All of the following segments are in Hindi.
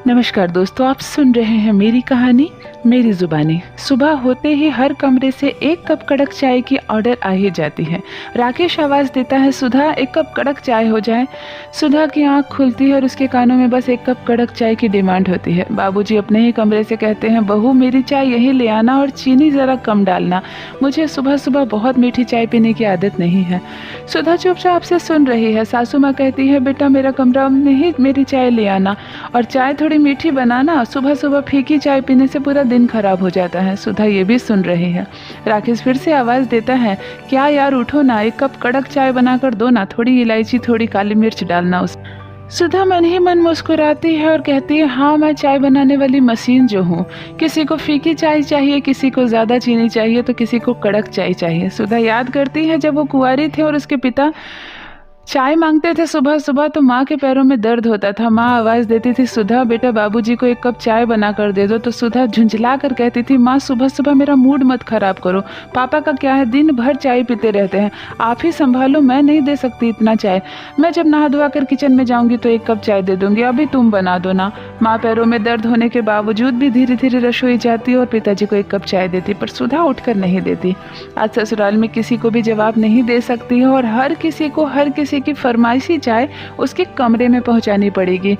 नमस्कार दोस्तों, आप सुन रहे हैं मेरी कहानी मेरी ज़ुबानी। सुबह होते ही हर कमरे से एक कप कड़क चाय की ऑर्डर आ ही जाती है। राकेश आवाज़ देता है, सुधा एक कप कड़क चाय हो जाए। सुधा की आंख खुलती है और उसके कानों में बस एक कप कड़क चाय की डिमांड होती है। बाबूजी अपने ही कमरे से कहते हैं, बहू मेरी चाय यहीं ले आना और चीनी ज़रा कम डालना, मुझे सुबह सुबह बहुत मीठी चाय पीने की आदत नहीं है। सुधा चुपचाप से सुन रही है। सासू माँ कहती है, बेटा मेरा कमरा में ही मेरी चाय ले आना और चाय थोड़ी मीठी बनाना, सुबह सुबह फीकी चाय पीने से पूरा दिन खराब हो जाता है। सुधा ये भी सुन रही है। राकेश फिर से आवाज़ देता है, क्या यार उठो ना, एक कप कड़क चाय बनाकर दो ना, थोड़ी इलायची थोड़ी काली मिर्च डालना उस। सुधा मन ही मन मुस्कुराती है और कहती है, हाँ मैं चाय बनाने वाली मशीन जो हूँ, किसी को फीकी चाय चाहिए, किसी को ज़्यादा चीनी चाहिए तो किसी को कड़क चाय चाहिए। सुधा याद करती है जब वो कुंवारी थे और उसके पिता चाय मांगते थे सुबह सुबह तो माँ के पैरों में दर्द होता था। माँ आवाज़ देती थी, सुधा बेटा बाबूजी को एक कप चाय बना कर दे दो, तो सुधा झुंझला कर कहती थी, माँ सुबह सुबह मेरा मूड मत खराब करो, पापा का क्या है दिन भर चाय पीते रहते हैं, आप ही संभालो, मैं नहीं दे सकती इतना चाय, मैं जब नहा धोआ कर किचन में जाऊँगी तो एक कप चाय दे दूँगी, अभी तुम बना दो ना। माँ पैरों में दर्द होने के बावजूद भी धीरे धीरे रसोई जाती और पिताजी को एक कप चाय देती, पर सुधा उठकर नहीं देती। आज ससुराल में किसी को भी जवाब नहीं दे सकती है और हर किसी की फरमाइशी चाय उसके कमरे में पहुंचानी पड़ेगी।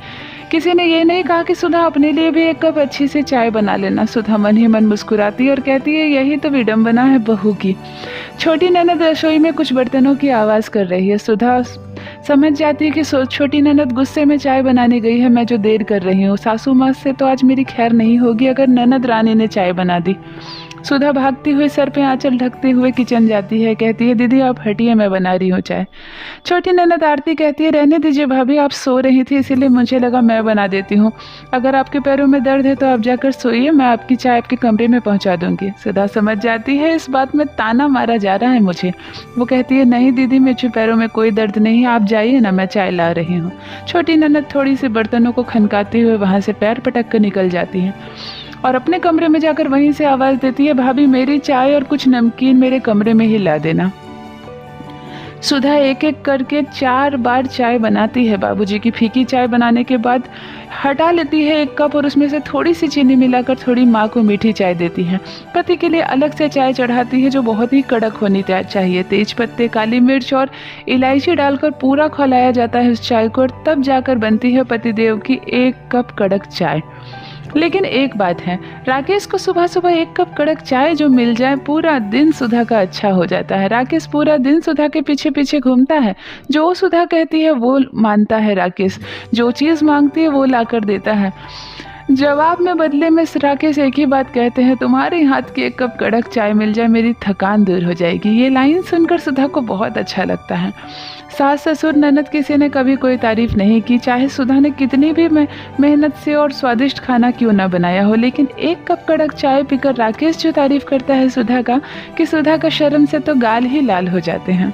किसी ने ये नहीं कहा कि सुधा अपने लिए भी एक कप अच्छी सी चाय बना लेना। सुधा मन ही मन मुस्कुराती और कहती है, यही तो विडंबना है बहू की। छोटी ननद रसोई में कुछ बर्तनों की आवाज़ कर रही है। सुधा समझ जाती है कि छोटी ननद गुस्से में चाय बनाने गई है, मैं जो देर कर रही हूँ। सासू माँ से तो आज मेरी खैर नहीं होगी अगर ननद रानी ने चाय बना दी। सुधा भागती हुई सर पे आंचल ढकते हुए किचन जाती है, कहती है, दीदी आप हटिए, मैं बना रही हूँ चाय। छोटी ननद आरती कहती है, रहने दीजिए भाभी, आप सो रही थी इसीलिए मुझे लगा मैं बना देती हूँ, अगर आपके पैरों में दर्द है तो आप जाकर सोइए, मैं आपकी चाय आपके कमरे में पहुँचा दूँगी। सुधा समझ जाती है इस बात में ताना मारा जा रहा है मुझे। वो कहती है, नहीं दीदी मेरे पैरों में कोई दर्द नहीं, आप जाइए ना, मैं चाय ला रही हूँ। छोटी ननद थोड़ी सी बर्तनों को खनकाते हुए वहाँ से पैर पटक कर निकल जाती है और अपने कमरे में जाकर वहीं से आवाज़ देती है, भाभी मेरी चाय और कुछ नमकीन मेरे कमरे में ही ला देना। सुधा एक एक करके 4 बार चाय बनाती है। बाबूजी की फीकी चाय बनाने के बाद हटा लेती है एक कप और उसमें से थोड़ी सी चीनी मिलाकर थोड़ी माँ को मीठी चाय देती है। पति के लिए अलग से चाय चढ़ाती है जो बहुत ही कड़क होनी चाहिए। तेज पत्ते, काली मिर्च और इलायची डालकर पूरा खौलाया जाता है उस चाय को और तब जाकर बनती है पतिदेव की 1 कप कड़क चाय। लेकिन एक बात है, राकेश को सुबह सुबह 1 कप कड़क चाय जो मिल जाए पूरा दिन सुधा का अच्छा हो जाता है। राकेश पूरा दिन सुधा के पीछे पीछे घूमता है, जो सुधा कहती है वो मानता है राकेश, जो चीज़ मांगती है वो ला कर देता है। जवाब में बदले में राकेश एक ही बात कहते हैं, तुम्हारे हाथ की 1 कप कड़क चाय मिल जाए मेरी थकान दूर हो जाएगी। ये लाइन सुनकर सुधा को बहुत अच्छा लगता है। सास ससुर ननद किसी ने कभी कोई तारीफ़ नहीं की, चाहे सुधा ने कितनी भी मेहनत से और स्वादिष्ट खाना क्यों ना बनाया हो, लेकिन 1 कप कड़क चाय पीकर राकेश जो तारीफ़ करता है सुधा का, कि सुधा का शर्म से तो गाल ही लाल हो जाते हैं।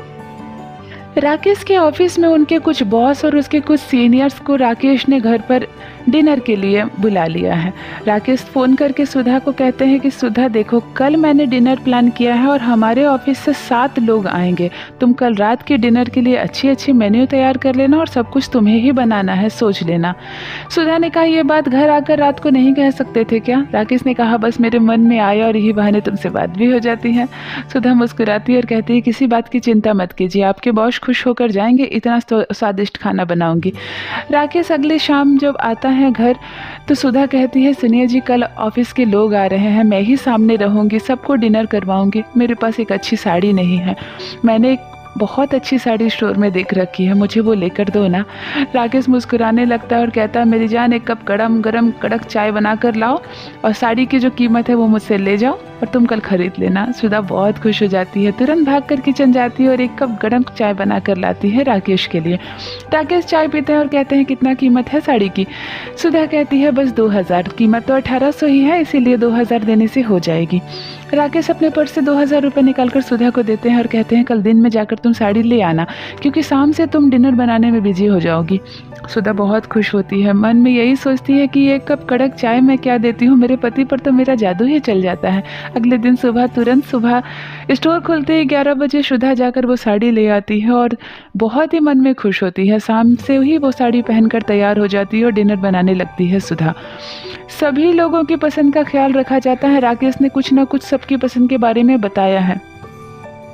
राकेश के ऑफिस में उनके कुछ बॉस और उसके कुछ सीनियर्स को राकेश ने घर पर डिनर के लिए बुला लिया है। राकेश फ़ोन करके सुधा को कहते हैं कि सुधा देखो, कल मैंने डिनर प्लान किया है और हमारे ऑफिस से 7 लोग आएंगे, तुम कल रात के डिनर के लिए अच्छी अच्छी मेन्यू तैयार कर लेना और सब कुछ तुम्हें ही बनाना है, सोच लेना। सुधा ने कहा, ये बात घर आकर रात को नहीं कह सकते थे क्या? राकेश ने कहा, बस मेरे मन में आया और यही बहाने तुमसे बात भी हो जाती है। सुधा मुस्कुराती है और कहती है, किसी बात की चिंता मत कीजिए, आपके बॉस खुश होकर जाएंगे, इतना स्वादिष्ट खाना बनाऊंगी। राकेश अगले शाम जब आता है घर तो सुधा कहती है, सुनिए जी, कल ऑफिस के लोग आ रहे हैं, मैं ही सामने रहूंगी, सबको डिनर करवाऊंगी, मेरे पास एक अच्छी साड़ी नहीं है, मैंने एक बहुत अच्छी साड़ी स्टोर में देख रखी है, मुझे वो लेकर दो ना। राकेश मुस्कुराने लगता है और कहता है, मेरी जान 1 कप गरम कड़क चाय बना कर लाओ और साड़ी की जो कीमत है वो मुझसे ले जाओ और तुम कल खरीद लेना। सुधा बहुत खुश हो जाती है, तुरंत भागकर किचन जाती है और 1 कप गरम चाय बना कर लाती है राकेश के लिए। राकेश चाय पीते हैं और कहते हैं, कितना कीमत है साड़ी की? सुधा कहती है, बस 2000, कीमत तो 1800 ही है, इसीलिए 2000 देने से हो जाएगी। राकेश अपने पर्स से 2000 रुपये निकालकर सुधा को देते हैं और कहते हैं, कल दिन में जाकर तुम साड़ी ले आना, क्योंकि शाम से तुम डिनर बनाने में बिजी हो जाओगी। सुधा बहुत खुश होती है, मन में यही सोचती है कि 1 कप कड़क चाय मैं क्या देती हूँ, मेरे पति पर तो मेरा जादू ही चल जाता है। अगले दिन तुरंत सुबह स्टोर खुलते ही 11 बजे सुधा जाकर वो साड़ी ले आती है और बहुत ही मन में खुश होती है। शाम से ही वो साड़ी पहनकर तैयार हो जाती है और डिनर बनाने लगती है सुधा। सभी लोगों की पसंद का ख्याल रखा जाता है। राकेश ने कुछ ना कुछ सबकी पसंद के बारे में बताया है।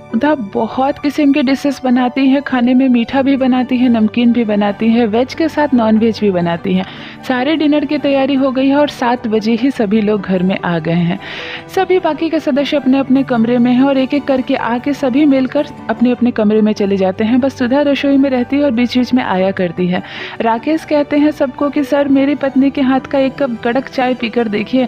सुधा बहुत किस्म के डिशेस बनाती है, खाने में मीठा भी बनाती है, नमकीन भी बनाती है, वेज के साथ नॉन वेज भी बनाती है। सारे डिनर की तैयारी हो गई है और 7 बजे ही सभी लोग घर में आ गए हैं। सभी बाकी के सदस्य अपने अपने कमरे में हैं और एक एक करके आके सभी मिलकर अपने अपने कमरे में चले जाते हैं। बस सुधा रसोई में रहती है और बीच बीच में आया करती है। राकेश कहते हैं सबको कि सर मेरी पत्नी के हाथ का 1 कप कड़क चाय पीकर देखिए,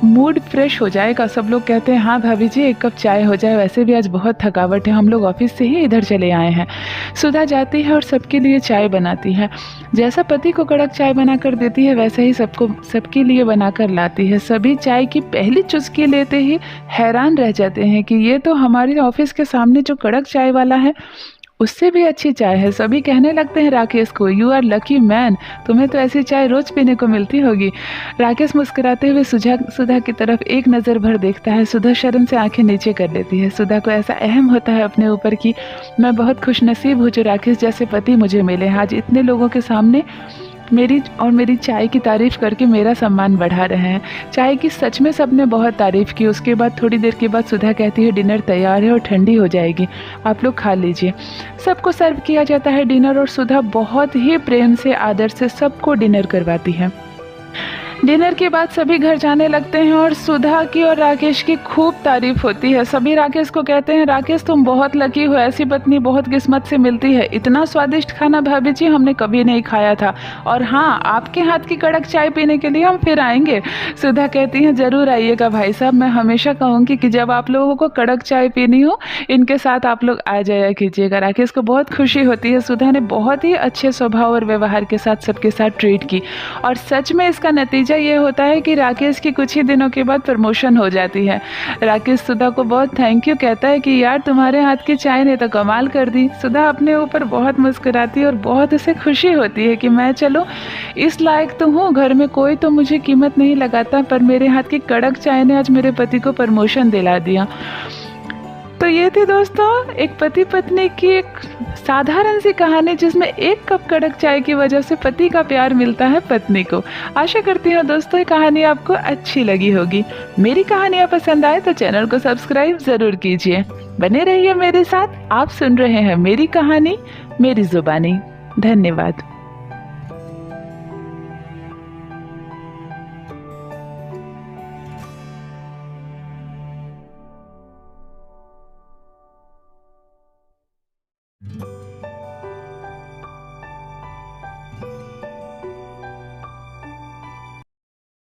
मूड फ्रेश हो जाएगा। सब लोग कहते हैं हाँ भाभी जी 1 कप चाय हो जाए, वैसे भी आज बहुत थकावट है, हम लोग ऑफिस से ही इधर चले आए हैं। सुधा जाती है और सबके लिए चाय बनाती है। जैसा पति को कड़क चाय बनाकर देती है वैसे ही सबके लिए बनाकर लाती है। सभी चाय की पहली चुस्की लेते ही हैरान रह जाते हैं कि ये तो हमारे ऑफिस के सामने जो कड़क चाय वाला है उससे भी अच्छी चाय है। सभी कहने लगते हैं राकेश को, यू आर लकी मैन, तुम्हें तो ऐसी चाय रोज पीने को मिलती होगी। राकेश मुस्कुराते हुए सुधा की तरफ एक नज़र भर देखता है। सुधा शर्म से आंखें नीचे कर लेती है। सुधा को ऐसा अहम होता है अपने ऊपर कि मैं बहुत खुशनसीब हूँ जो राकेश जैसे पति मुझे मिले। आज इतने लोगों के सामने मेरी चाय की तारीफ़ करके मेरा सम्मान बढ़ा रहे हैं। चाय की सच में सबने बहुत तारीफ़ की। उसके बाद थोड़ी देर के बाद सुधा कहती है डिनर तैयार है और ठंडी हो जाएगी, आप लोग खा लीजिए। सबको सर्व किया जाता है डिनर और सुधा बहुत ही प्रेम से आदर से सबको डिनर करवाती है। डिनर के बाद सभी घर जाने लगते हैं और सुधा की और राकेश की खूब तारीफ होती है। सभी राकेश को कहते हैं राकेश तुम बहुत लकी हो, ऐसी पत्नी बहुत किस्मत से मिलती है। इतना स्वादिष्ट खाना भाभी जी हमने कभी नहीं खाया था, और हाँ आपके हाथ की कड़क चाय पीने के लिए हम फिर आएंगे। सुधा कहती हैं जरूर आइएगा भाई साहब, मैं हमेशा कहूँगी कि जब आप लोगों को कड़क चाय पीनी हो इनके साथ आप लोग आ जाया कीजिएगा। राकेश को बहुत खुशी होती है। सुधा ने बहुत ही अच्छे स्वभाव और व्यवहार के साथ सबके साथ ट्रीट की और सच में इसका नतीजा ये होता है कि राकेश की कुछ ही दिनों के बाद प्रमोशन हो जाती है। राकेश सुधा को बहुत थैंक यू कहता है कि यार तुम्हारे हाथ की चाय ने तो कमाल कर दी। सुधा अपने ऊपर बहुत मुस्कुराती है और बहुत उसे खुशी होती है कि मैं चलो इस लायक तो हूँ, घर में कोई तो मुझे कीमत नहीं लगाता, पर मेरे हाथ की कड़क चाय ने आज मेरे पति को प्रमोशन दिला दिया। तो ये थी दोस्तों एक पति पत्नी की एक साधारण सी कहानी जिसमें 1 कप कड़क चाय की वजह से पति का प्यार मिलता है पत्नी को। आशा करती हूँ दोस्तों ये कहानी आपको अच्छी लगी होगी। मेरी कहानियाँ पसंद आए तो चैनल को सब्सक्राइब ज़रूर कीजिए। बने रहिए मेरे साथ। आप सुन रहे हैं मेरी कहानी मेरी ज़ुबानी। धन्यवाद।